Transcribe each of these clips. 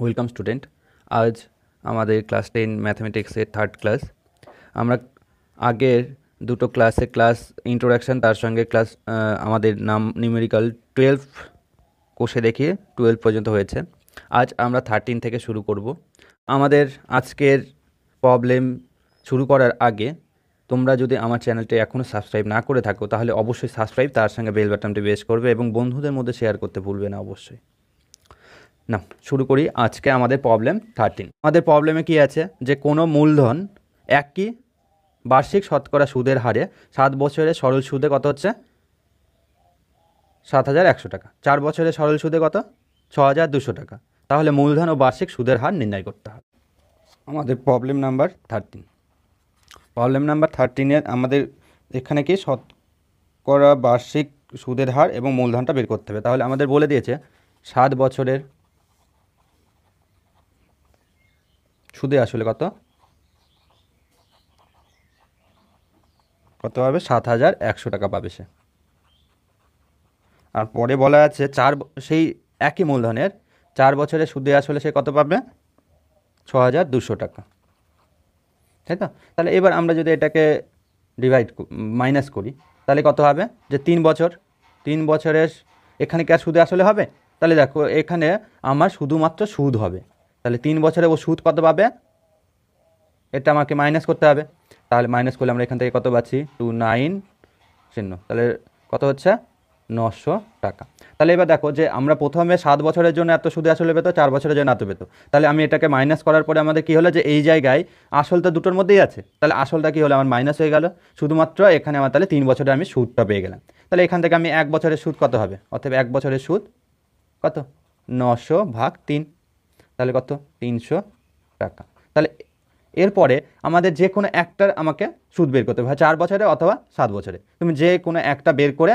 Welcome student. আজ আমাদের class 10 ম্যাথমেটিক্সের third class. আমরা আগের দুটো ক্লাস ইন্ট্রোডাকশান, তার সঙ্গে আমাদের নিউমেরিক্যাল 12 কোষে দেখিয়ে 12 পর্যন্ত হয়েছে। আজ আমরা 13 থেকে শুরু করব। আমাদের আজকের প্রবলেম শুরু করার আগে তোমরা যদি আমার চ্যানেলটি এখনও সাবস্ক্রাইব না করে থাকো তাহলে অবশ্যই সাবস্ক্রাইব, তার সঙ্গে বেল বাটনটি প্রেস করবে এবং বন্ধুদের মধ্যে শেয়ার করতে ভুলবে না অবশ্যই। না, শুরু করি আজকে আমাদের প্রবলেম 13। আমাদের প্রবলেমে কি আছে যে কোনো মূলধন একই বার্ষিক শতকরা সুদের হারে 7 বছরের সরল সুদে কত হচ্ছে 7,100 টাকা, 4 বছরের সরল সুদে কত 6,200 টাকা। তাহলে মূলধন ও বার্ষিক সুদের হার নির্ণয় করতে হবে। আমাদের প্রবলেম নাম্বার 13। প্রবলেম নাম্বার 13-এর আমাদের এখানে কি শতকরা বার্ষিক সুদের হার এবং মূলধনটা বের করতে হবে। তাহলে আমাদের বলে দিয়েছে 7 বছরের সুদে আসলে কত হবে 7,100 টাকা পাবে সে। আর পরে বলা আছে সেই একই মূলধনের 4 বছরের সুদে আসলে সে কত পাবে 6,200 টাকা, তাই তো? তাহলে এবার আমরা যদি এটাকে মাইনাস করি তাহলে কত হবে যে 3 বছরের এখানে কি আর সুদে আসলে হবে? তাহলে দেখো এখানে আমার শুধুমাত্র সুদ হবে। তাহলে 3 বছরে ও সুদ কত পাবে এটা আমাকে মাইনাস করতে হবে। তাহলে মাইনাস করলে আমরা এখান থেকে কত পাচ্ছি 290, তাহলে কত হচ্ছে 900 টাকা। তাহলে এবার দেখো যে আমরা প্রথমে 7 বছরের জন্য এত সুদে আসলে পেতো, 4 বছরের জন্য এত পেতো। তাহলে আমি এটাকে মাইনাস করার পরে আমাদের কী হলো যে এই জায়গায় আসল তো দুটোর মধ্যেই আছে, তাহলে আসলটা কী হলো আমার মাইনাস হয়ে গেল। শুধুমাত্র এখানে আমার তাহলে 3 বছরে আমি সুদটা পেয়ে গেলাম। তাহলে এখান থেকে আমি 1 বছরের সুদ কত হবে, অতএব 1 বছরের সুদ কত 900/3, তাহলে কত 300 টাকা। তাহলে এরপরে আমাদের যে কোনো একটার আমাকে সুদ বের করতে হবে, হয় 4 বছরে অথবা 7 বছরে। তুমি যে কোনো একটা বের করে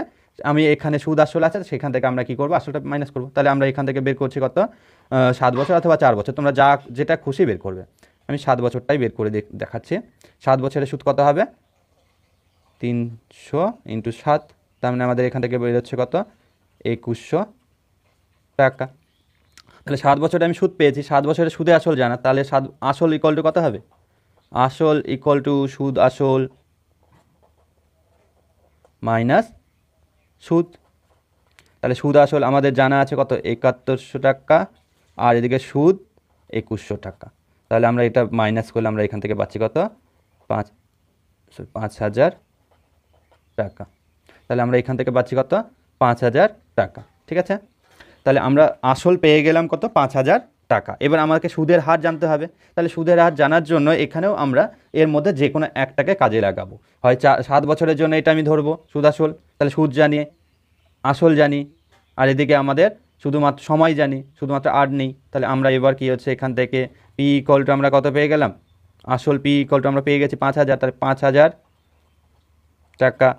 আমি এখানে সুদ আসল আছে সেখান থেকে আমরা কি করব আসলটা মাইনাস করব। তাহলে আমরা এখান থেকে বের করছি কত 7 বছর অথবা 4 বছর, তোমরা যেটা খুশি বের করবে। আমি 7 বছরটাই বের করে দেখাচ্ছি। 7 বছরের সুদ কত হবে 300 × 7, তার মানে আমাদের এখান থেকে বের হচ্ছে কত 2100 টাকা। তাহলে 7 বছরে আমি সুদ পেয়েছি, 7 বছরের সুদে আসল জানা, তাহলে আসল ইকুয়াল টু কত হবে, আসল ইকুয়াল টু সুদ আসল মাইনাস সুদ। তাহলে সুদ আসল আমাদের জানা আছে কত 7100 টাকা, আর এদিকে সুদ 2100 টাকা। তাহলে আমরা এটা মাইনাস করলে আমরা এখান থেকে পাচ্ছি কত 5,000 টাকা। তাহলে আমরা এখান থেকে পাচ্ছি কত 5,000 টাকা, ঠিক আছে? তাহলে আমরা আসল পেয়ে গেলাম কত 5,000 টাকা। এবার আমাকে সুদের হার জানতে হবে। তাহলে সুদের হার জানার জন্য এখানেও আমরা এর মধ্যে যে কোনো একটাকে কাজে লাগাবো। হয় 7 বছরের জন্য এটা আমি ধরবো সুদ আসল, তাহলে সুদ জানি, আসল জানি, আর এদিকে আমাদের শুধুমাত্র সময় জানি, শুধুমাত্র আর নেই। তাহলে আমরা এবার কি হচ্ছে এখান থেকে পি ইকুয়াল টু আমরা কত পেয়ে গেলাম, আসল পি ইকুয়াল টু আমরা পেয়ে গেছি 5,000, তাহলে 5,000 টাকা।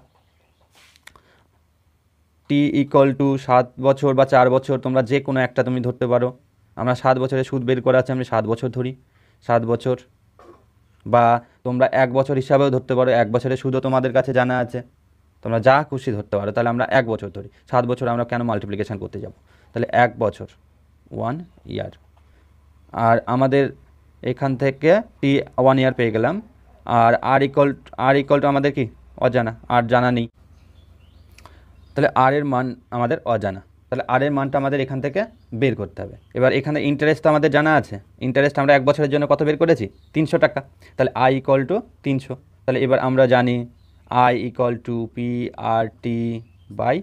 টি ইকুয়াল টু 7 বছর বা 4 বছর, তোমরা যে কোনো একটা তুমি ধরতে পারো। আমরা 7 বছরের সুদ বের করে আছে, আমি 7 বছর ধরি, 7 বছর, বা তোমরা 1 বছর হিসাবেও ধরতে পারো, 1 বছরের সুদও তোমাদের কাছে জানা আছে, তোমরা যা খুশি ধরতে পারো। তাহলে আমরা 1 বছর ধরি, 7 বছর আমরা কেন মাল্টিপ্লিকেশান করতে যাব। তাহলে 1 বছর 1 ইয়ার, আর আমাদের এখান থেকে টি 1 ইয়ার পেয়ে গেলাম। আর ইকুয়াল টু আমাদের কি অজানা, আর জানা নেই, তাহলে আর এর মান আমাদের অজানা। তাহলে আর এর মানটা আমাদের এখান থেকে বের করতে হবে। এবার এখানে ইন্টারেস্ট আমাদের জানা আছে, ইন্টারেস্ট আমরা 1 বছরের জন্য কত বের করেছি 300 টাকা। তাহলে আই ইকুয়াল টু 300। তাহলে এবার আমরা জানি I equal to P R T by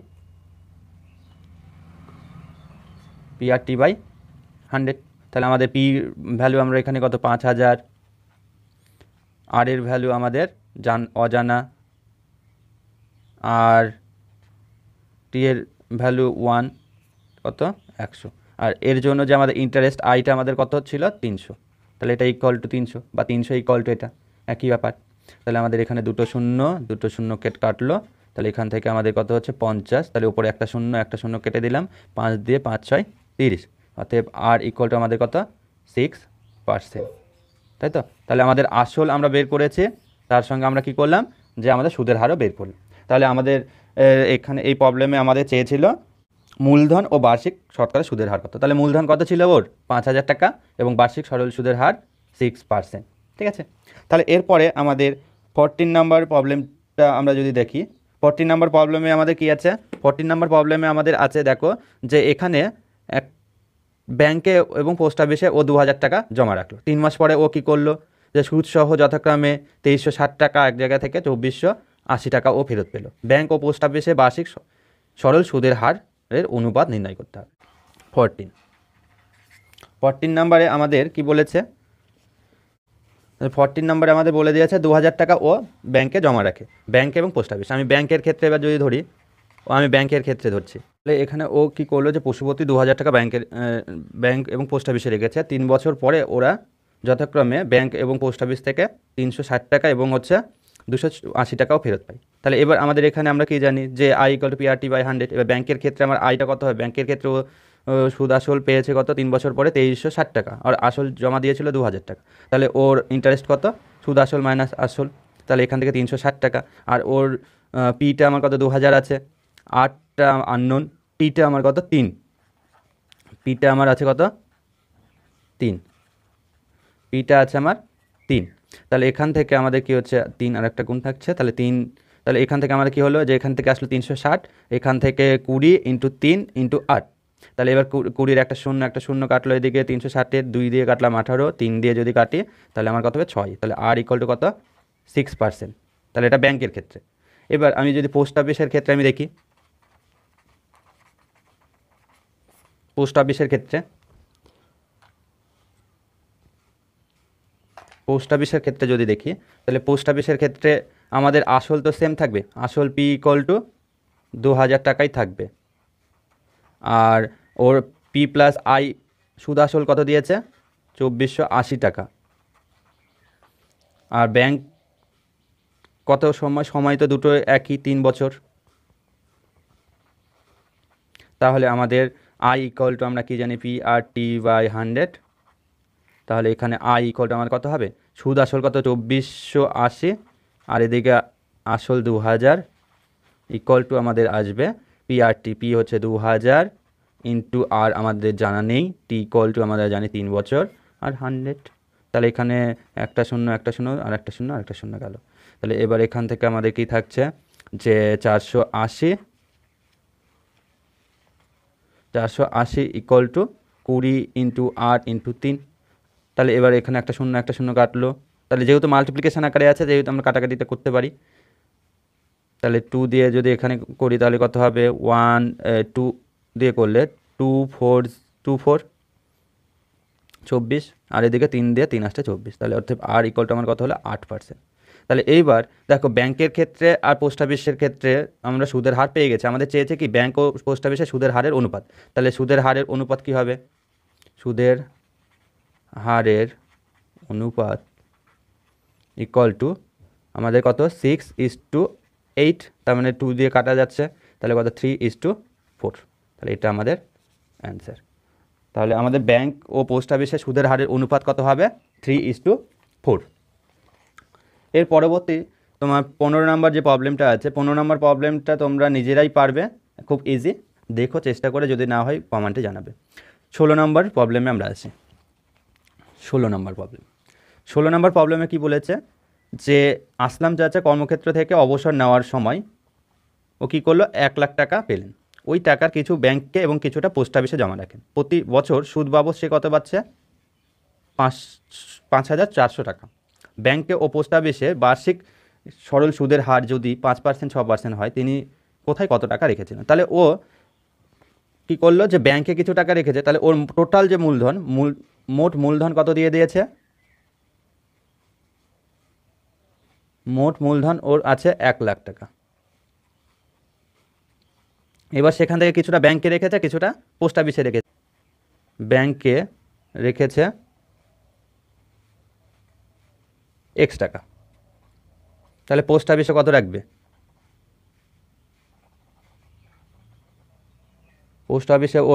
100। তাহলে আমাদের পি ভ্যালু আমরা এখানে কত 5,000, আর এর ভ্যালু আমাদের অজানা, আর টি এর ভ্যালু 1 কত 100, আর এর জন্য যে আমাদের ইন্টারেস্ট আইটা আমাদের কত ছিল 300। তাহলে এটা ইকুয়াল টু 300, বা 300 ইকুয়াল টু এটা একই ব্যাপার। তাহলে আমাদের এখানে দুটো শূন্য কাটলো, তাহলে এখান থেকে আমাদের কত হচ্ছে 50। তাহলে উপরে একটা শূন্য কেটে দিলাম, 5 দিয়ে 5 6 30, অতএব আর ইকুয়াল টু আমাদের কত 6%, তাই তো? তাহলে আমাদের আসল আমরা বের করেছি, তার সঙ্গে আমরা কি করলাম যে আমাদের সুদের হারও বের করলাম। তাহলে আমাদের এখানে এই প্রবলেমে আমাদের চেয়েছিল মূলধন ও বার্ষিক শতকরা সুদের হার কত। তাহলে মূলধন কত ছিল ওর 5,000 টাকা এবং বার্ষিক সরল সুদের হার 6%। ঠিক আছে, তাহলে এরপরে আমাদের 14 নম্বর প্রবলেমটা আমরা যদি দেখি, 14 নম্বর প্রবলেমে আমাদের কি আছে, 14 নম্বর প্রবলেমে আমাদের আছে দেখো যে এখানে এক ব্যাংকে এবং পোস্ট অফিসে ও 2,000 টাকা জমা রাখলো। 3 মাস পরে ও কী করলো যে সুদসহ যথাক্রমে 2360 টাকা এক জায়গা থেকে 2480 টাকা ও ফেরত পেলো। ব্যাংক ও পোস্ট অফিসে বার্ষিক সরল সুদের হারের অনুপাত নির্ণয় করতে হবে। 14 নম্বরে আমাদের কি বলেছে, 14 নম্বরে আমাদের বলে দিয়েছে 2,000 টাকা ও ব্যাংকে জমা রাখে, ব্যাংক এবং পোস্ট অফিস। আমি ব্যাংকের ক্ষেত্রে এবার যদি ধরি, আমি ব্যাংকের ক্ষেত্রে ধরছি, তাহলে এখানে ও কী করলো যে পশুপতি 2,000 টাকা ব্যাংক এবং পোস্ট অফিসে রেখেছে। 3 বছর পরে ওরা যথাক্রমে ব্যাংক এবং পোস্ট অফিস থেকে 360 টাকা এবং 280 টাকাও ফেরত পাই। তাহলে এবার আমাদের এখানে আমরা কি জানি যে I = PRT/100। এবার ব্যাংকের ক্ষেত্রে আমার আয়টা কত হয়, ব্যাংকের ক্ষেত্রে সুদ আসল পেয়েছে কত 3 বছর পরে 2360 টাকা, আর আসল জমা দিয়েছিল 2,000 টাকা। তাহলে ওর ইন্টারেস্ট কত, সুদ আসল মাইনাস আসল, তাহলে এখান থেকে 360 টাকা। আর ওর পিটা আমার কত 2,000 আছে, 8টা আননোন, পিটা আমার কত 3, পিটা আমার আছে কত 3, পিটা আছে আমার 3। তাহলে এখান থেকে আমাদের কি হচ্ছে 3 আর একটা গুণ থাকছে, তাহলে 3। তাহলে এখান থেকে আমাদের কী হলো যে এখান থেকে আসলো 360, এখান থেকে 20 × 3 × 8। তাহলে এবার 20-এর একটা শূন্য কাটলো, এদিকে 360-এর 2 দিয়ে কাটলাম 18, 3 দিয়ে যদি কাটি তাহলে আমার কত হবে 6। তাহলে R = কত 6%। তাহলে এটা ব্যাংকের ক্ষেত্রে। এবার আমি যদি পোস্ট অফিসের ক্ষেত্রে আমি দেখি, পোস্ট অফিসের ক্ষেত্রে যদি দেখি, তাহলে পোস্ট অফিসের ক্ষেত্রে আমাদের আসল তো সেম থাকবে, আসল P = 2,000 টাকাই থাকবে। আর ওর P+I সুদ আসল কত দিয়েছে 2,480 টাকা। আর ব্যাংক কত সময় তো দুটো একই, 3 বছর। তাহলে আমাদের I = আমরা কি জানি PRT/100। তাহলে এখানে I = আমার কত হবে, সুদ আসল কত 2,480 আর এদিকে আসল 2,000 = আমাদের আসবে PRT, P হচ্ছে 2,000 × R আমাদের জানা নেই, T = আমরা জানি 3 বছর আর 100। তাহলে এখানে একটা শূন্য আর একটা শূন্য গেল। তাহলে এবার এখান থেকে আমাদের কি থাকছে যে 480 = 20 × R × 3। তাহলে এবার এখানে একটা শূন্য কাটলো, তাহলে যেহেতু মাল্টিপ্লিকেশন আকারে আছে, যেহেতু আমরা কাটাকাটিটা করতে পারি, তাহলে 2 দিয়ে যদি এখানে করি তাহলে কত হবে 2 দিয়ে করলে 2 4 24, আর এদিকে 3 দিয়ে 3 আসছে 24। তাহলে অর্থাৎ R = আমার কত হলো 8%। তাহলে এইবার দেখো ব্যাংকের ক্ষেত্রে আর পোস্ট অফিসের ক্ষেত্রে আমরা সুদের হার পেয়ে গেছি। আমাদের চেয়েছে কি ব্যাংক ও পোস্ট অফিসের সুদের হারের অনুপাত। তাহলে সুদের হারের অনুপাত কি হবে, সুদের হারের অনুপাত = আমাদের কত 6:8, তার মানে 2 দিয়ে কাটা যাচ্ছে, তাহলে কত 3:4। তাহলে এটা আমাদের অ্যান্সার। তাহলে আমাদের ব্যাংক ও পোস্ট অফিসের সুদের হারের অনুপাত কত হবে 3:4। এর পরবর্তী তোমার 15 নম্বর যে প্রবলেমটা আছে, 15 নম্বর প্রবলেমটা তোমরা নিজেরাই পারবে, খুব ইজি, দেখো চেষ্টা করে, যদি না হয় কমেন্টে জানাবে। 16 নম্বর প্রবলেমে আমরা আছি। 16 নম্বর প্রবলেমে কি বলেছে যে আসলাম চাচা কর্মক্ষেত্র থেকে অবসর নেওয়ার সময় ও কী করলো 1 লাখ টাকা পেলেন। ওই টাকার কিছু ব্যাংকে এবং কিছুটা পোস্ট অফিসে জমা রাখেন। প্রতি বছর সুদ বাবদ সে কত পাচ্ছে 5,400 টাকা। ব্যাংকে ও পোস্ট অফিসে বার্ষিক সরল সুদের হার যদি 5%, 6% হয়, তিনি কোথায় কত টাকা রেখেছিলেন। তাহলে ও কী করলো যে ব্যাংকে কিছু টাকা রেখেছে, তাহলে ওর টোটাল যে মোট মূলধন কত দিয়ে দিয়েছে, মোট মূলধন ওর আছে 1 লাখ টাকা। এবার সেখান থেকে কিছুটা ব্যাংকে রেখেছে, কিছুটা পোস্ট অফিসে রেখেছে। ব্যাংকে রেখেছে X টাকা, তাহলে পোস্ট অফিসে কত রাখবে, পোস্ট অফিসে ও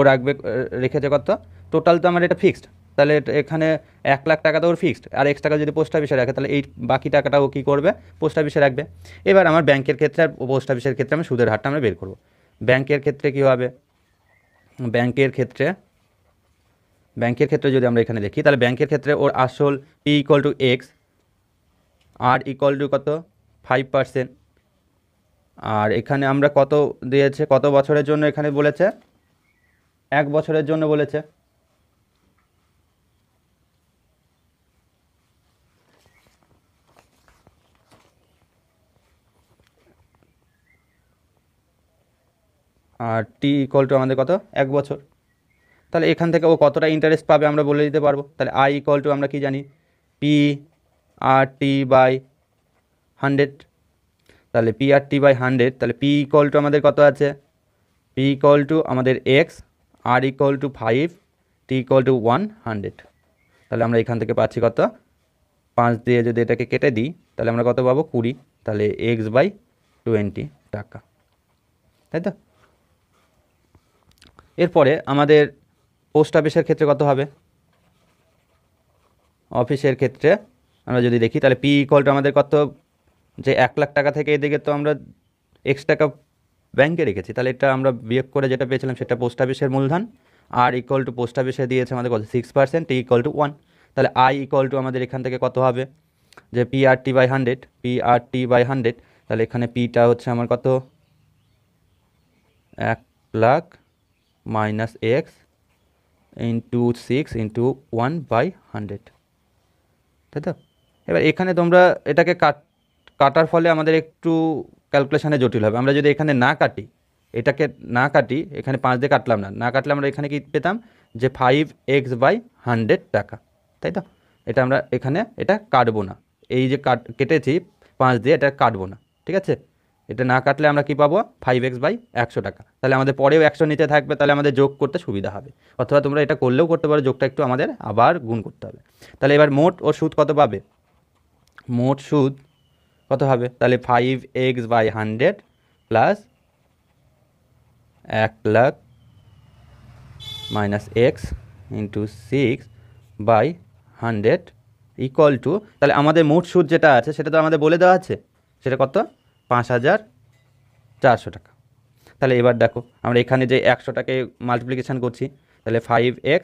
রেখেছে কত, টোটাল তো আমার এটা ফিক্সড, তাহলে এখানে 1 লাখ টাকা তো ওর ফিক্সড, আর X টাকা যদি পোস্ট অফিসে রাখে তাহলে এই বাকি টাকাটা ও কী করবে পোস্ট অফিসে রাখবে। এবার আমার ব্যাংকের ক্ষেত্রে আর পোস্ট অফিসের ক্ষেত্রে আমি সুদের হারটা আমরা বের করব। ব্যাংকের ক্ষেত্রে কী হবে ব্যাংকের ক্ষেত্রে যদি আমরা এখানে দেখি, তাহলে ব্যাংকের ক্ষেত্রে ওর আসল P equal to X, R equal to কত 5%, আর এখানে আমরা কত দিয়েছে, কত বছরের জন্য এখানে বলেছে, 1 বছরের জন্য বলেছে। আর টি ইকুয়াল টু আমাদের কত 1 বছর। তাহলে এখান থেকে ও কতটা ইন্টারেস্ট পাবে আমরা বলে দিতে পারবো। তাহলে আই ইকুয়াল টু আমরা কি জানি, পি আর টি বাই 100। তাহলে পি আর টি বাই 100, তাহলে পি ইকুয়াল টু আমাদের কত আছে, পি ইকুয়াল টু আমাদের X, R equal to 5, T equal to 100। তাহলে আমরা এখান থেকে পাচ্ছি কত, 5 দিয়ে যদি এটাকে কেটে দিই তাহলে আমরা কত পাবো 20, তাহলে এক্স বাই 20 টাকা, তাই তো। এরপরে আমাদের পোস্ট অফিসের ক্ষেত্রে কত হবে, অফিসের ক্ষেত্রে আমরা যদি দেখি তাহলে পি ইকুয়াল টু আমাদের কত, যে 1 লাখ টাকা থেকে এদিকে তো আমরা এক্স টাকা ব্যাংকে রেখেছি, তাহলে এটা আমরা বিয়োগ করে যেটা পেয়েছিলাম সেটা পোস্ট অফিসের মূলধন, আর ইকুয়াল টু পোস্ট অফিসে দিয়েছে আমাদের কত 6%, টি ইকুয়াল টু 1। তাহলে আই ইকুয়াল টু আমাদের এখান থেকে কত হবে, যে P R T by 100, P R T by 100, তাহলে এখানে পিটা হচ্ছে আমার কত 1 lakh minus X into 6 into 1/100, তাই তো। এবার এখানে তোমরা এটাকে কাটার ফলে আমাদের একটু ক্যালকুলেশানে জটিল হবে। আমরা যদি এখানে না কাটি, এটাকে না কাটি, এখানে 5 দিয়ে কাটলাম না কাটলে আমরা এখানে কি পেতাম, যে 5x/100 টাকা, তাই তো। এটা আমরা এখানে এটা কাটবো না, এই যে কেটেছি 5 দিয়ে, এটা কাটবো না, ঠিক আছে। এটা না কাটলে আমরা কি পাবো, 5x/100 টাকা। তাহলে আমাদের পরেও 100 নিচে থাকবে, তাহলে আমাদের যোগ করতে সুবিধা হবে। অথবা তোমরা এটা করলেও করতে পারো, যোগটা একটু আমাদের আবার গুণ করতে হবে। তাহলে এবার মোট ও সুদ কত পাবে, মোট সুদ কত হবে, তাহলে 5x/100 plus 1 lakh minus X into 6/100 equal to, তাহলে আমাদের মোট সুদ যেটা আছে সেটা তো আমাদের বলে দেওয়া আছে, সেটা কত 5,400 টাকা। তাহলে এবার দেখো আমরা এখানে যে 100টাকে মাল্টিপ্লিকেশান করছি, তাহলে 5x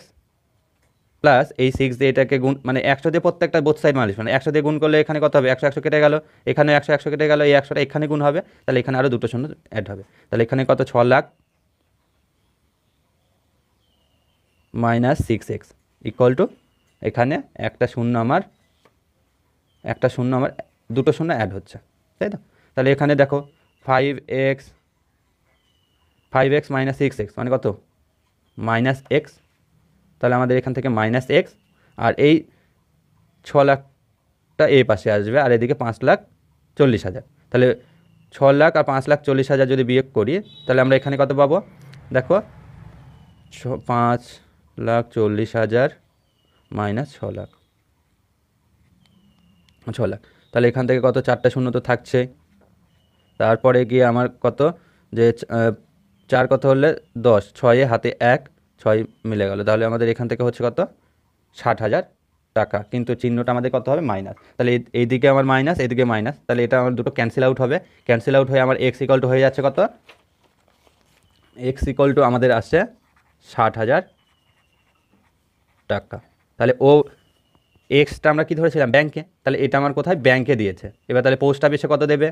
প্লাস এই 6 দিয়ে এটাকে গুণ, মানে 100 দিয়ে প্রত্যেকটা বোথ সাইড মালিশ, মানে 100 দিয়ে গুণ করলে এখানে কত হবে, 100 কেটে গেল, এখানে 100 কেটে গেল, এই 100টা এখানে গুণ হবে, তাহলে এখানে আরও 2টো শূন্য অ্যাড হবে। তাহলে এখানে কত 6 lakh minus 6x equal to, এখানে একটা শূন্য আমার 2টো শূন্য অ্যাড হচ্ছে, তাই তো। তাহলে এখানে দেখো 5x মাইনাস 6x মানে কত মাইনাস এক্স, তাহলে আমাদের এখান থেকে মাইনাস এক্স, আর এই 6 লাখটা এই পাশে আসবে, আর এদিকে 5,40,000। তাহলে 6 লাখ আর 5,40,000 যদি বিয়োগ করি, তাহলে আমরা এখানে কত পাবো, দেখো 5,40,000 মাইনাস 6 লাখ, তাহলে এখান থেকে কত 4টা শূন্য তো থাকছে। তারপরে গিয়ে আমার কত, যে 4 কত হলে 10, 6 হাতে 1, 6 মিলে গেল, তাহলে আমাদের এখান থেকে হচ্ছে কত 60,000 টাকা, কিন্তু চিহ্নটা আমাদের কত হবে মাইনাস। তাহলে এইদিকে আমার মাইনাস, এইদিকে মাইনাস, তাহলে এটা আমার দুটো ক্যান্সেল আউট হবে, ক্যান্সেল আউট হয়ে আমার এক্স ইকুয়াল টু হয়ে যাচ্ছে কত, এক্স ইকুয়াল টু আমাদের আসছে 60,000 টাকা। তাহলে ও এক্সটা আমরা কি ধরেছিলাম ব্যাংকে, তাহলে এটা আমার কোথায় ব্যাংকে দিয়েছে। এবার তাহলে পোস্ট অফিসে কত দেবে,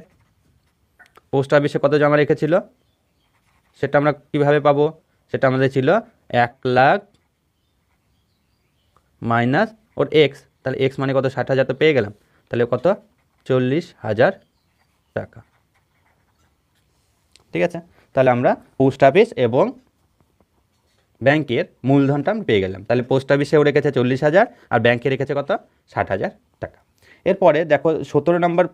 পোস্ট অফিসে কত জমা রেখেছিল সেটা আমরা কিভাবে পাবো, সেটা আমাদের ছিল 1 লাখ মাইনাস ওর এক্স, তাহলে এক্স মানে কত 60,000 তো পেয়ে গেলাম, তাহলে কত 40,000 টাকা, ঠিক আছে। তাহলে আমরা পোস্ট অফিস এবং ব্যাংকের মূলধনটা আমরা পেয়ে গেলাম। তাহলে পোস্ট অফিসেও রেখেছে 40,000 আর ব্যাংকে রেখেছে কত 60,000 টাকা। এরপরে দেখো 17 নম্বর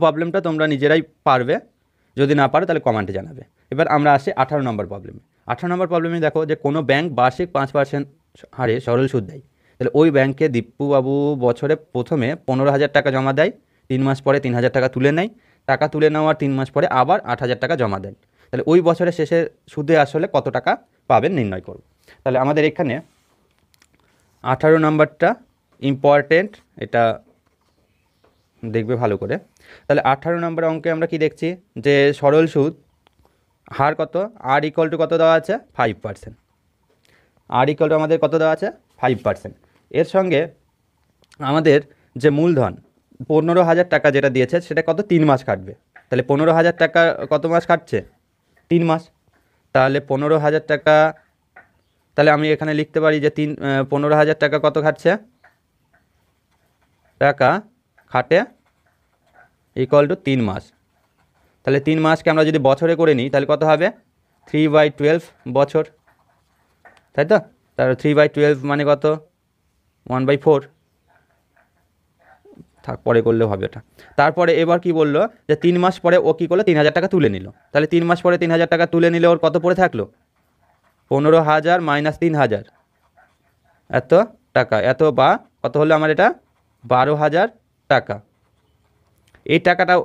প্রবলেমটা তোমরা নিজেরাই পারবে, যদি না পারো তাহলে কমেন্টে জানাবে। এবার আমরা আসি 18 নম্বর প্রবলেমে। 18 নম্বর প্রবলেমে দেখো যে কোনো ব্যাংক বার্ষিক 5% হারে সরল সুদ দেয়, তাহলে ওই ব্যাংকে দীপ্পুবাবু বছরে প্রথমে 15,000 টাকা জমা দেয়, 3 মাস পরে 3,000 টাকা তুলে নেয়, টাকা তুলে নেওয়ার 3 মাস পরে আবার 8,000 টাকা জমা দেয়। তাহলে ওই বছরের শেষে সুদে আসলে কত টাকা পাবেন নির্ণয় করব। তাহলে আমাদের এখানে 18 নম্বরটা ইম্পর্টেন্ট, এটা দেখবে ভালো করে। তাহলে 18 নম্বর অঙ্কে আমরা কি দেখছি, যে সরল সুদ হার কত, আর ইকুয়াল টু কত দেওয়া আছে 5%, আর ইকুয়াল টু আমাদের কত দেওয়া আছে 5%। এর সঙ্গে আমাদের যে মূলধন 15,000 টাকা যেটা দিয়েছে সেটা কত 3 মাস কাটবে, তাহলে 15,000 টাকা কত মাস কাটছে 3 মাস, তাহলে 15,000 টাকা, তাহলে আমি এখানে লিখতে পারি যে 15,000 টাকা কত খাটছে, টাকা খাটে ইকুয়াল টু 3 মাস। তাহলে 3 মাসকে আমরা যদি বছরে করে নিই তাহলে কত হবে 3/12 বছর, তাই তো। তাহলে 3/12 মানে কত 1/4, থাক পরে করলেও হবে ওটা। তারপরে এবার কি বললো যে 3 মাস পরে ও কী করলো 3,000 টাকা তুলে নিল, তাহলে 3 মাস পরে 3,000 টাকা তুলে নিলে ওর কত পড়ে থাকলো 15,000 মাইনাস 3,000, এত টাকা, এত বা কত হলো আমার এটা 12,000 টাকা। এই টাকাটা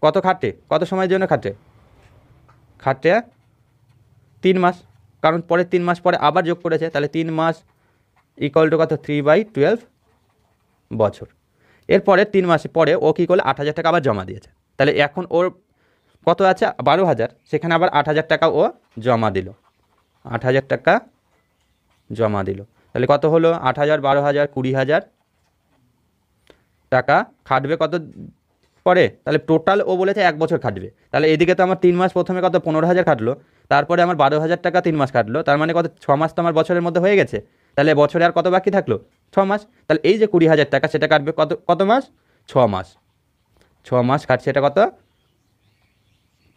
কত খাটে, কত সময়ের জন্য খাটে, খাটে 3 মাস, কারণ পরে 3 মাস পরে আবার যোগ করেছে, তাহলে 3 মাস ইকুয়াল টু কত 3/12 বছর। এরপরে 3 মাস পরে ও কী করলো 8,000 টাকা আবার জমা দিয়েছে, তাহলে এখন ওর কত আছে 12,000, সেখানে আবার 8,000 টাকা ও জমা দিল, 8,000 টাকা জমা দিল, তাহলে কত হলো 8,000 12,000 20,000 টাকা খাটবে কত পরে, তাহলে টোটাল ও বলেছে 1 বছর খাটবে, তাহলে এদিকে তো আমার 3 মাস প্রথমে কত 15,000 খাটলো, তারপরে আমার 12,000 টাকা 3 মাস কাটলো, তার মানে কত 6 মাস তো আমার বছরের মধ্যে হয়ে গেছে, তাহলে বছরে আর কত বাকি থাকলো 6 মাস, তাহলে এই যে 20,000 টাকা সেটা কাটবে কত কত মাস 6 মাস, 6 মাস কাটছে এটা কত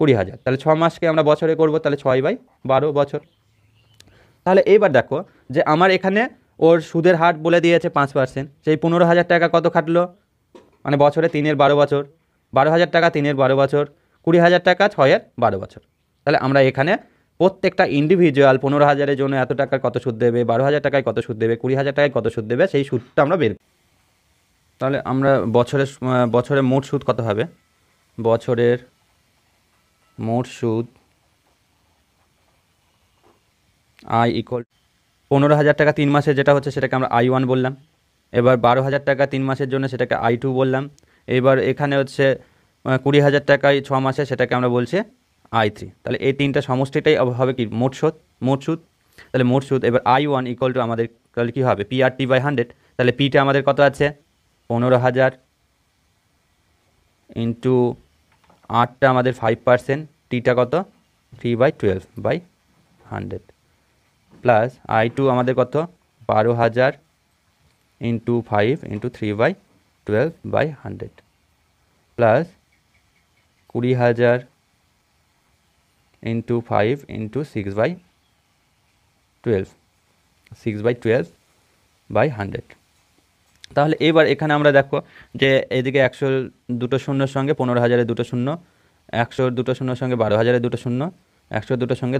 20,000, তাহলে 6 মাসকে আমরা বছরে করবো, তাহলে 6/12 বছর। তাহলে এইবার দেখো যে আমার এখানে ওর সুদের হার বলে দিয়েছে 5%, সেই 15,000 টাকা কত খাটলো মানে বছরে 3/12 বছর, 12,000 টাকা 3/12 বছর, 20,000 টাকা 6/12 বছর। তাহলে আমরা এখানে প্রত্যেকটা ইন্ডিভিজুয়াল 15,000-এর জন্য এত টাকার কত সুদ দেবে, 12,000 টাকায় কত সুদ দেবে, 20,000 টাকায় কত সুদ দেবে, সেই সুদটা আমরা বের। তাহলে আমরা বছরে মোট সুদ কত হবে, বছরের মোট সুদ আই ইকুয়াল 15,000 টাকা 3 মাসে যেটা হচ্ছে সেটাকে আমরা I1 বললাম, এবার 12,000 টাকা 3 মাসের জন্য সেটাকে I2 বললাম, এবার এখানে হচ্ছে 20,000 টাকায় 6 মাসে সেটাকে আমরা বলছি I3। তাহলে এই তিনটা সমষ্টিটাই হবে কি মোট সুদ, মোট সুদ। তাহলে মোট সুদ এবার I1 ইকুয়াল টু আমাদের তাহলে কী হবে PRT/100, তাহলে পিটা আমাদের কত আছে 15,000 ইন্টু 8টা আমাদের 5%, টিটা কত 3/12/100 প্লাস I2 আমাদের কত 12,000 into 5 into 3/12/100 plus 20,000 into 5 into 6/12 তাহলে এবার এখানে আমরা দেখো যে এদিকে 100 দুটো শূন্যর সঙ্গে 15,000-এর দুটো শূন্য, 100 দুটো শূন্যর সঙ্গে 12,000-এর দুটো শূন্য, 100 দুটোর সঙ্গে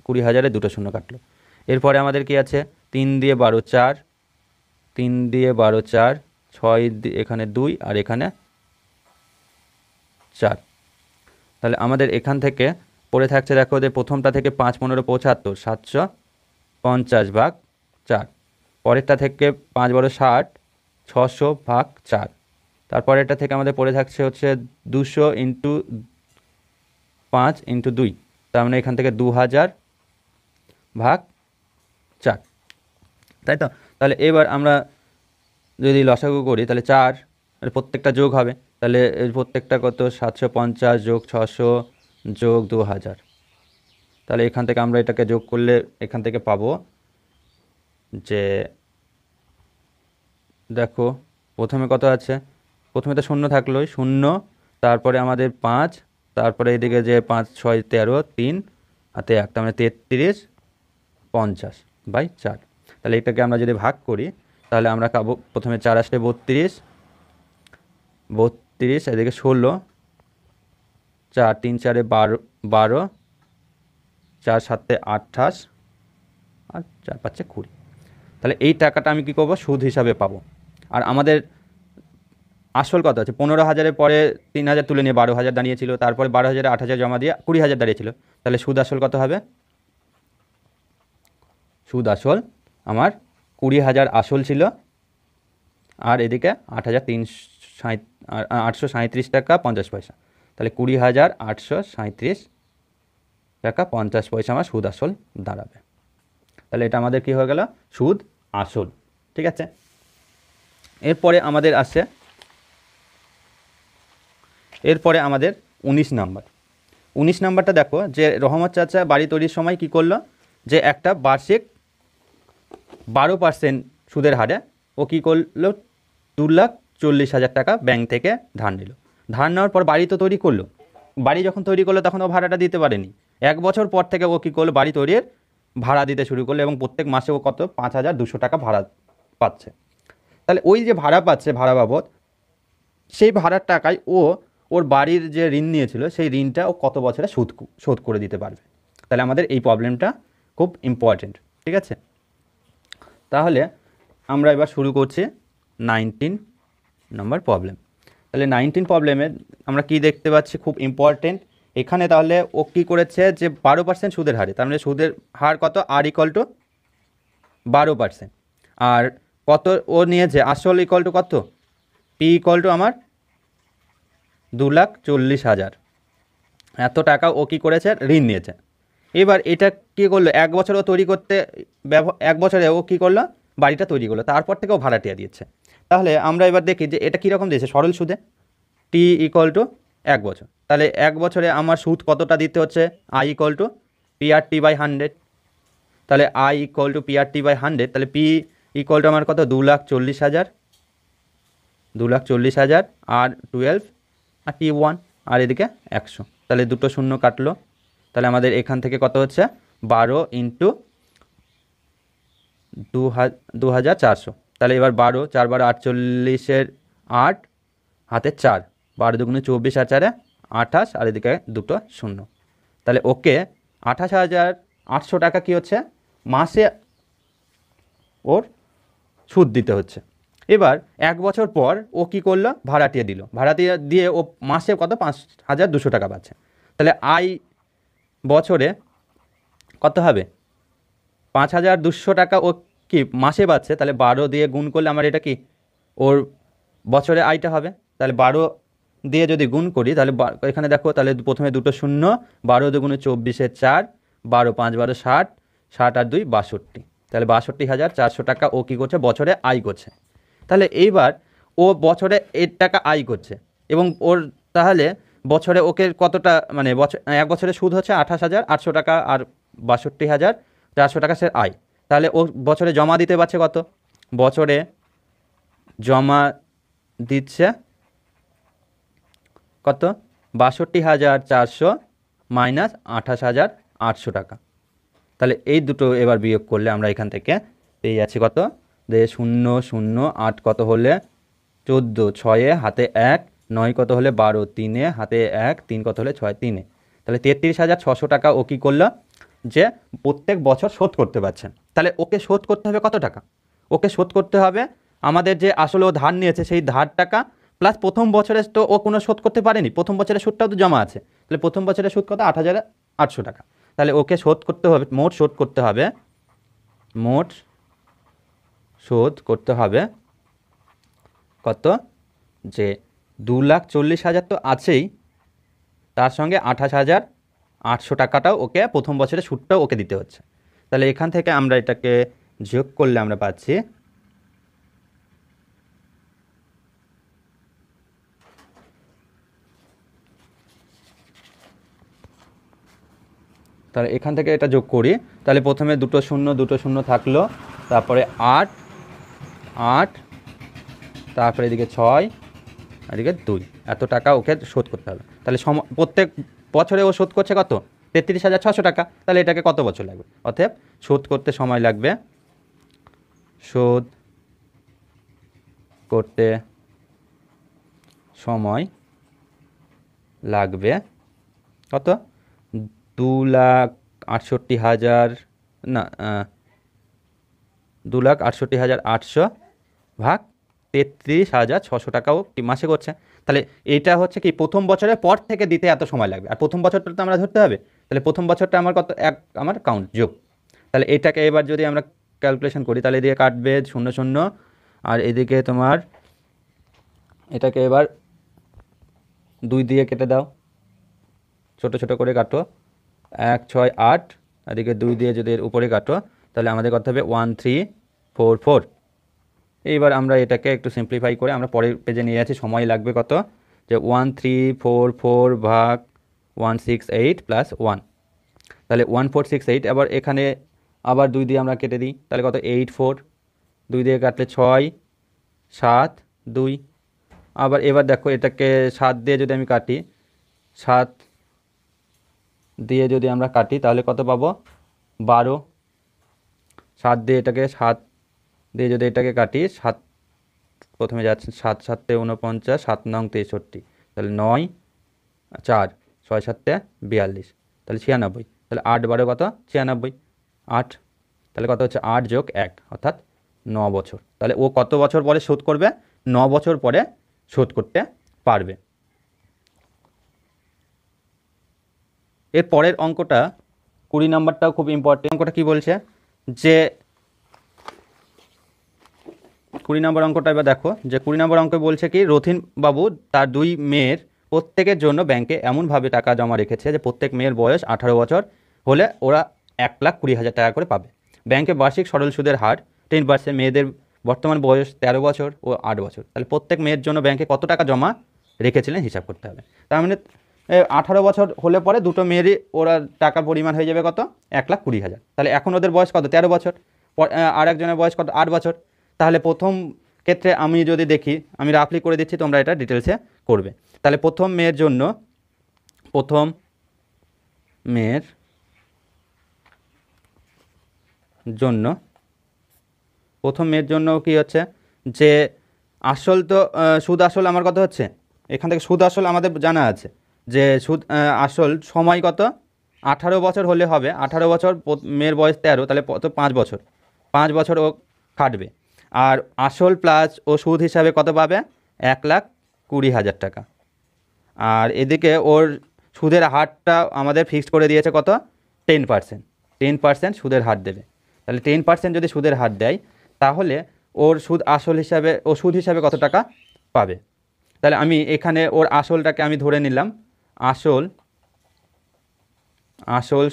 20,000-এর দুটো শূন্য কাটলো। এরপরে আমাদের কি আছে 3 দিয়ে 12 4, 3 দিয়ে 12 4, 6 এখানে 2 আর এখানে 4, তাহলে আমাদের এখান থেকে পড়ে থাকছে দেখো যে প্রথমটা থেকে 5 15 75 750/4, পরেরটা থেকে 5 12 60 600/4, তারপরেরটা থেকে আমাদের পড়ে থাকছে হচ্ছে 200 ইন্টু 5 ইন্টু 2, তার মানে এখান থেকে 2,000/4, তাই তো। তাহলে এবার আমরা যদি লসাগু করি তাহলে 4 প্রত্যেকটা যোগ হবে, তাহলে এর প্রত্যেকটা কত 750 যোগ 600 যোগ 2,000, তাহলে এখান থেকে আমরা এটাকে যোগ করলে এখান থেকে পাবো যে দেখো প্রথমে কত আছে, প্রথমে তো শূন্য থাকলোই, শূন্য, তারপরে আমাদের 5, তারপরে এদিকে যে 5 6 13 3 হাতে 1, তার মানে 33/50/4, তাহলে এটাকে আমরা যদি ভাগ করি তাহলে আমরা পাবো প্রথমে 4 আসলে 32, এদিকে 16, 4 3 4 12, 4 7 28 আর 4 5 20, তাহলে এই টাকাটা আমি কী করবো সুদ হিসাবে পাবো। আর আমাদের আসল কত আছে 15,000-এর পরে 3,000 তুলে নিয়ে 12,000 দাঁড়িয়েছিল, তারপরে 12,000-এ 8,000 জমা দিয়ে 20,000 দাঁড়িয়েছিল, তাহলে সুদ আসল কত হবে, সুদ আসল আমার 20,000 আসল ছিল, আর এদিকে 8,837 টাকা 50 পয়সা, তাহলে 20,837 টাকা 50 পয়সা আমার সুদ আসল দাঁড়াবে। তাহলে এটা আমাদের কি হয়ে গেল, সুদ আসল। ঠিক আছে, এরপরে আমাদের 19 নাম্বার। 19 নাম্বারটা দেখো যে রহমত চাচা বাড়ি তৈরির সময় কি করলো, যে একটা বার্ষিক 12% সুদের হারে ও কী করলো, 2,40,000 টাকা ব্যাংক থেকে ধার নিল। ধার নেওয়ার পর বাড়ি তো তৈরি করলো, বাড়ি যখন তৈরি করলো তখন ও ভাড়াটা দিতে পারেনি। 1 বছর পর থেকে ও কী করলো, বাড়ি তৈরির ভাড়া দিতে শুরু করলো এবং প্রত্যেক মাসে ও কত 5,200 টাকা ভাড়া পাচ্ছে। তাহলে ওই যে ভাড়া পাচ্ছে, ভাড়া বাবদ, সেই ভাড়ার টাকায় ওর বাড়ির যে ঋণ নিয়েছিল সেই ঋণটা ও কত বছরে শোধ করে দিতে পারবে। তাহলে আমাদের এই প্রবলেমটা খুব ইম্পর্টেন্ট। ঠিক আছে, তাহলে আমরা এবার শুরু করছি 19 নম্বর প্রবলেম। তাহলে 19 প্রবলেমে আমরা কি দেখতে পাচ্ছি, খুব ইম্পর্টেন্ট এখানে। তাহলে ও কী করেছে, যে 12% সুদের হারে, তার মানে সুদের হার কত, আর ইকুয়াল টু 12%। আর কত ও নিয়েছে, আসল ইকুয়াল টু কত, পি ইকুয়াল টু আমার 2,40,000। এত টাকা ও কী করেছে, ঋণ নিয়েছে। এবার এটা কী করলো, 1 বছর ও তৈরি করতে 1 বছরে ও কী করলো, বাড়িটা তৈরি করলো, তারপর থেকে ও ভাড়াটিয়া দিচ্ছে। তাহলে আমরা এবার দেখি যে এটা কীরকম দিয়েছে, সরল সুদে, টি ইকুয়াল টু 1 বছর। তাহলে 1 বছরে আমার সুদ কতটা দিতে হচ্ছে, আই ইকুয়াল টু PRT/100। তাহলে আই ইকুয়াল টু PRT/100, তাহলে পি ইকুয়াল টু আমার কত, 2,40,000, 2,40,000 আর 12 আর T1 আর এদিকে 100। তাহলে দুটো শূন্য কাটলো, তাহলে আমাদের এখান থেকে কত হচ্ছে, 12 ইন্টু 2,400। তাহলে এবার 12, 4 12 48-এর 8 হাতে 4, 12 দুগুণে 24 আর 4-এ 28 আর এদিকে দুটো শূন্য। তাহলে ওকে 28,800 টাকা কী হচ্ছে, মাসে ওর সুদ দিতে হচ্ছে। এবার 1 বছর পর ও কী করলো, ভাড়াটিয়ে দিল, ভাড়াটিয়ে দিয়ে ও মাসে কত, 5,200 টাকা পাচ্ছে। তাহলে আই বছরে কত হবে, 5,200 টাকা ও কি মাসে পাচ্ছে। তাহলে 12 দিয়ে গুণ করলে আমার এটা কি, ওর বছরে আয়টা হবে। তাহলে 12 দিয়ে যদি গুণ করি, তাহলে এখানে দেখো, তাহলে প্রথমে দুটো শূন্য, 12 দুগুণে 24-এর 4, 12 5 12 60, 60 আর 2 62। তাহলে 62,400 টাকা ও কী করছে, বছরে আয় করছে। তাহলে এইবার ও বছরে এর টাকা আয় করছে এবং ওর তাহলে বছরে ওকে কতটা, মানে 1 বছরে সুদ হচ্ছে 28,800 টাকা আর 62,400 টাকা সে আয়। তাহলে ও বছরে জমা দিতে পারছে কত, বছরে জমা দিচ্ছে কত, 62,400 মাইনাস 28,800 টাকা। তাহলে এই দুটো এবার বিয়োগ করলে আমরা এখান থেকে পেয়ে যাচ্ছি কত, যে 0 0 8 কত হলে 14, 6 হাতে 1, 9 কত হলে 12, 3 হাতে 1, 3 কত হলে 6 3। তাহলে 33,600 টাকা ও কী করলো, যে প্রত্যেক বছর শোধ করতে পারছেন। তাহলে ওকে শোধ করতে হবে কত টাকা, ওকে শোধ করতে হবে আমাদের যে আসলে ও ধার নিয়েছে সেই ধার টাকা প্লাস প্রথম বছরে তো ও কোনো শোধ করতে পারেনি, প্রথম বছরের সুদটাও তো জমা আছে। তাহলে প্রথম বছরের সুদ কত, 8,800 টাকা। তাহলে ওকে শোধ করতে হবে, মোট শোধ করতে হবে, মোট শোধ করতে হবে কত, যে 2,40,000 তো আছেই, তার সঙ্গে 28,800 টাকাটাও ওকে প্রথম বছরের সুদটাও ওকে দিতে হচ্ছে। তাহলে এখান থেকে আমরা এটাকে যোগ করলে আমরা পাচ্ছি, তাহলে এখান থেকে এটা যোগ করি, তাহলে প্রথমে দুটো শূন্য থাকলো, তারপরে 8 8, তারপরে এদিকে 6, এদিকে 2, এত টাকা ওকে শোধ করতে হবে। তাহলে প্রত্যেক বছরে ও শোধ করছে কত, 33,600 টাকা। তাহলে এটাকে কত বছর লাগবে, অতএব শোধ করতে সময় লাগবে, শোধ করতে সময় লাগবে কত, 2,68,000 না 2,68,800 ভাগ 33,600 টাকাও কি মাসে করছে। তাহলে এইটা হচ্ছে কি প্রথম বছরের পর থেকে দিতে এত সময় লাগবে, আর প্রথম বছরটা তো আমরা ধরতে হবে। তাহলে প্রথম বছরটা আমার কত, আমার কাউন্ট যোগ। তাহলে এটাকে এবার যদি আমরা ক্যালকুলেশন করি, তাহলে এদিকে কাটবে 0 0, আর এদিকে তোমার এটাকে এবার 2 দিয়ে কেটে দাও, ছোট ছোট করে কাটো, 1 6 8, এদিকে 2 দিয়ে যদি এর উপরে কাটো তাহলে আমাদের কত হবে 1344। এইবার আমরা এটাকে একটু সিম্পলিফাই করে আমরা পরের পেজে নিয়ে যাচ্ছি, সময় লাগবে কত, যে 1344 ভাগ 168 প্লাস 1, তাহলে 1468। আবার এখানে আবার 2 দিয়ে আমরা কেটে দিই, তাহলে কত 84, 2 দিয়ে কাটলে 6 7 2। আবার এবার দেখো এটাকে 7 দিয়ে যদি আমি কাটি, 7 দিয়ে যদি আমরা কাটি তাহলে কত পাবো 12। 7 দিয়ে এটাকে 7 দিয়ে যদি এটাকে কাটি, 7 প্রথমে যাচ্ছে 7 7 49, 7 নং 63, তাহলে 9 4 6 7 42, তাহলে 96, তাহলে 8 12 কত 96 8, তাহলে কত হচ্ছে 8 যোগ 1 অর্থাৎ 9 বছর। তাহলে ও কত বছর পরে শোধ করবে, 9 বছর পরে শোধ করতে পারবে। এর পরের অঙ্কটা 20 নম্বরটাও খুব ইম্পর্টেন্ট। অঙ্কটা কি বলছে যে 20 নম্বর অঙ্কটা এবার দেখো, যে 20 নম্বর অঙ্কে বলছে কি রথিন বাবু তার 2 মেয়ের প্রত্যেকের জন্য ব্যাংকে এমনভাবে টাকা জমা রেখেছে যে প্রত্যেক মেয়ের বয়স 18 বছর হলে ওরা 1,20,000 টাকা করে পাবে। ব্যাংকে বার্ষিক সরল সুদের হার 10%। মেয়েদের বর্তমান বয়স 13 বছর ও 8 বছর। তাহলে প্রত্যেক মেয়ের জন্য ব্যাংকে কত টাকা জমা রেখেছিলেন হিসাব করতে হবে। তার মানে 18 বছর হলে পরে দুটো মেয়েরই ওরা টাকার পরিমাণ হয়ে যাবে কত 1,20,000। তাহলে এখন ওদের বয়স কত 13 বছর, আর একজনের বয়স কত 8 বছর। তাহলে প্রথম ক্ষেত্রে আমি যদি দেখি, আমি রাফলি করে দিচ্ছি, তোমরা এটা ডিটেলসে করবে। তাহলে প্রথম মেয়ের জন্য কি হচ্ছে যে আসল তো সুদ আসল আমার কত হচ্ছে, এখান থেকে সুদ আসল আমাদের জানা আছে যে সুদ আসল সময় কত 18 বছর হলে হবে। 18 বছর, মেয়ের বয়স 13, তাহলে কত 5 বছর, 5 বছর ও খাটবে। আর আসল প্লাস ও সুদ হিসাবে কত পাবে 1,20,000 টাকা। আর এদিকে ওর সুদের হারটা আমাদের ফিক্সড করে দিয়েছে কত 10%, 10% সুদের হার দেবে। তাহলে 10% যদি সুদের হার দেয় তাহলে ওর সুদ হিসাবে কত টাকা পাবে। তাহলে আমি এখানে ওর আসলটাকে আমি ধরে নিলাম, আসল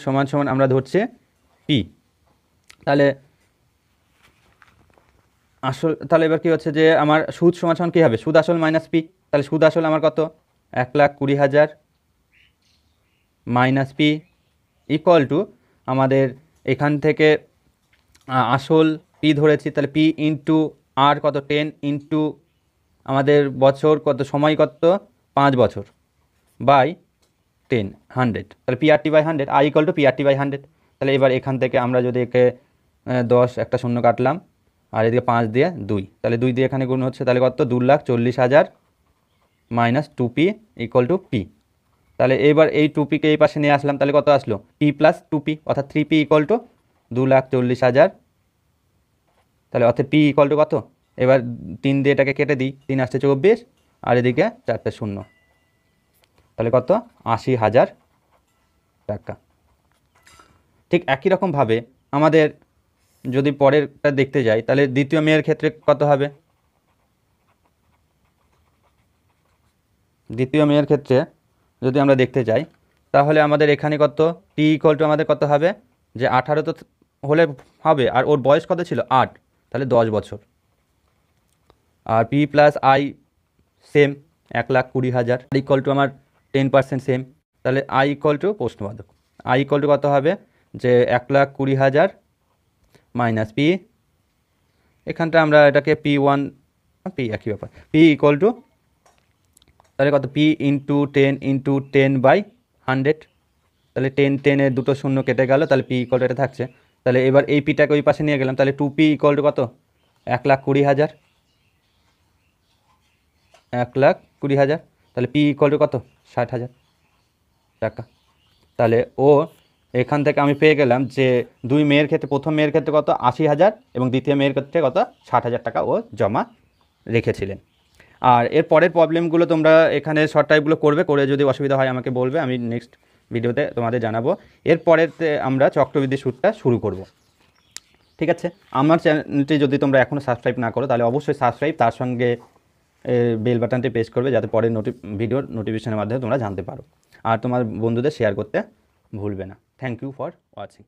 সমান সমান আমরা ধরছি পি। তাহলে তাহলে এবার কি হচ্ছে যে আমার সুদ সমান সমান কী হবে, সুদ আসল মাইনাস পি। তাহলে সুদ আসল আমার কত 1,20,000 মাইনাস পি ইকুয়াল টু আমাদের এখান থেকে আসল পি ধরেছি, তাহলে পি ইন্টু আর কত 10 ইন্টু আমাদের বছর কত, সময় কত 5 বছর বাই 10 100, তাহলে PRT by 100, I equal to PRT by 100। তাহলে এবার এখান থেকে আমরা যদি একে 10 একটা শূন্য কাটলাম আর এদিকে 5 দিয়ে 2, তাহলে 2 দিয়ে এখানে গুণ হচ্ছে, তাহলে কত 2,40,000 minus 2p equal to P. তাহলে এবার এই 2pকে এই পাশে নিয়ে আসলাম, তাহলে কত আসলো p প্লাস 2p অর্থাৎ 3p ইকুয়াল টু 2,40,000। তাহলে অর্থাৎ p ইকুয়াল টু কত, এবার 3 দিয়ে এটাকে কেটে দিই, 3 আসছে 24 আর এদিকে 4টে শূন্য, তাহলে কত 80,000 টাকা। ঠিক একই রকমভাবে আমাদের যদি পরেরটা দেখতে যাই তাহলে দ্বিতীয় মেয়ের ক্ষেত্রে কত হবে, দ্বিতীয় মেয়ের ক্ষেত্রে যদি আমরা দেখতে যাই তাহলে আমাদের এখানে কত টি ইকুয়াল টু আমাদের কত হবে, যে 18 তো হলে হবে আর ওর বয়স কত ছিল 8, তাহলে 10 বছর। আর P plus I same 1,20,000 equal to আমার 10% সেম, তাহলে আই ইকুয়াল টু প্রশ্নবাদক, আই ইকুয়াল টু কত হবে যে 1,20,000 মাইনাস পি, এখানটা আমরা এটাকে P1 পি একই ব্যাপার, পি ইকুয়াল টু তাহলে কত পি ইন্টু 10 ইন্টু 10/100, তাহলে 10 দুটো শূন্য কেটে গেল, তাহলে পি ইকুয়াল টু এটা থাকছে। তাহলে এবার এই পিটাকে ওই পাশে নিয়ে গেলাম, তাহলে 2p ইকুয়াল টু কত 1,20,000, 1,20,000, তাহলে পি ইকুয়াল টু কত 60,000 টাকা। তাহলে ও এখান থেকে আমি পেয়ে গেলাম যে দুই মেয়ের ক্ষেত্রে, প্রথম মেয়ের ক্ষেত্রে কত 80,000 এবং দ্বিতীয় মেয়ের ক্ষেত্রে কত 60,000 টাকা ও জমা রেখেছিলেন। আর এর পরের প্রবলেমগুলো তোমরা এখানে শর্ট টাইপগুলো করে যদি অসুবিধা হয় আমাকে বলবে, আমি নেক্সট ভিডিওতে তোমাদের জানাবো। এরপরেতে আমরা চক্রবৃদ্ধি সুদটা শুরু করব। ঠিক আছে, আমার চ্যানেলটি যদি তোমরা এখনও সাবস্ক্রাইব না করো তাহলে অবশ্যই সাবস্ক্রাইব, তার সঙ্গে বেল বাটনটি প্রেস করবে যাতে পরের ভিডিওর নোটিফিকেশনের মাধ্যমে তোমরা জানতে পারো। আর তোমার বন্ধুদের শেয়ার করতে ভুলবে না। Thank you for watching.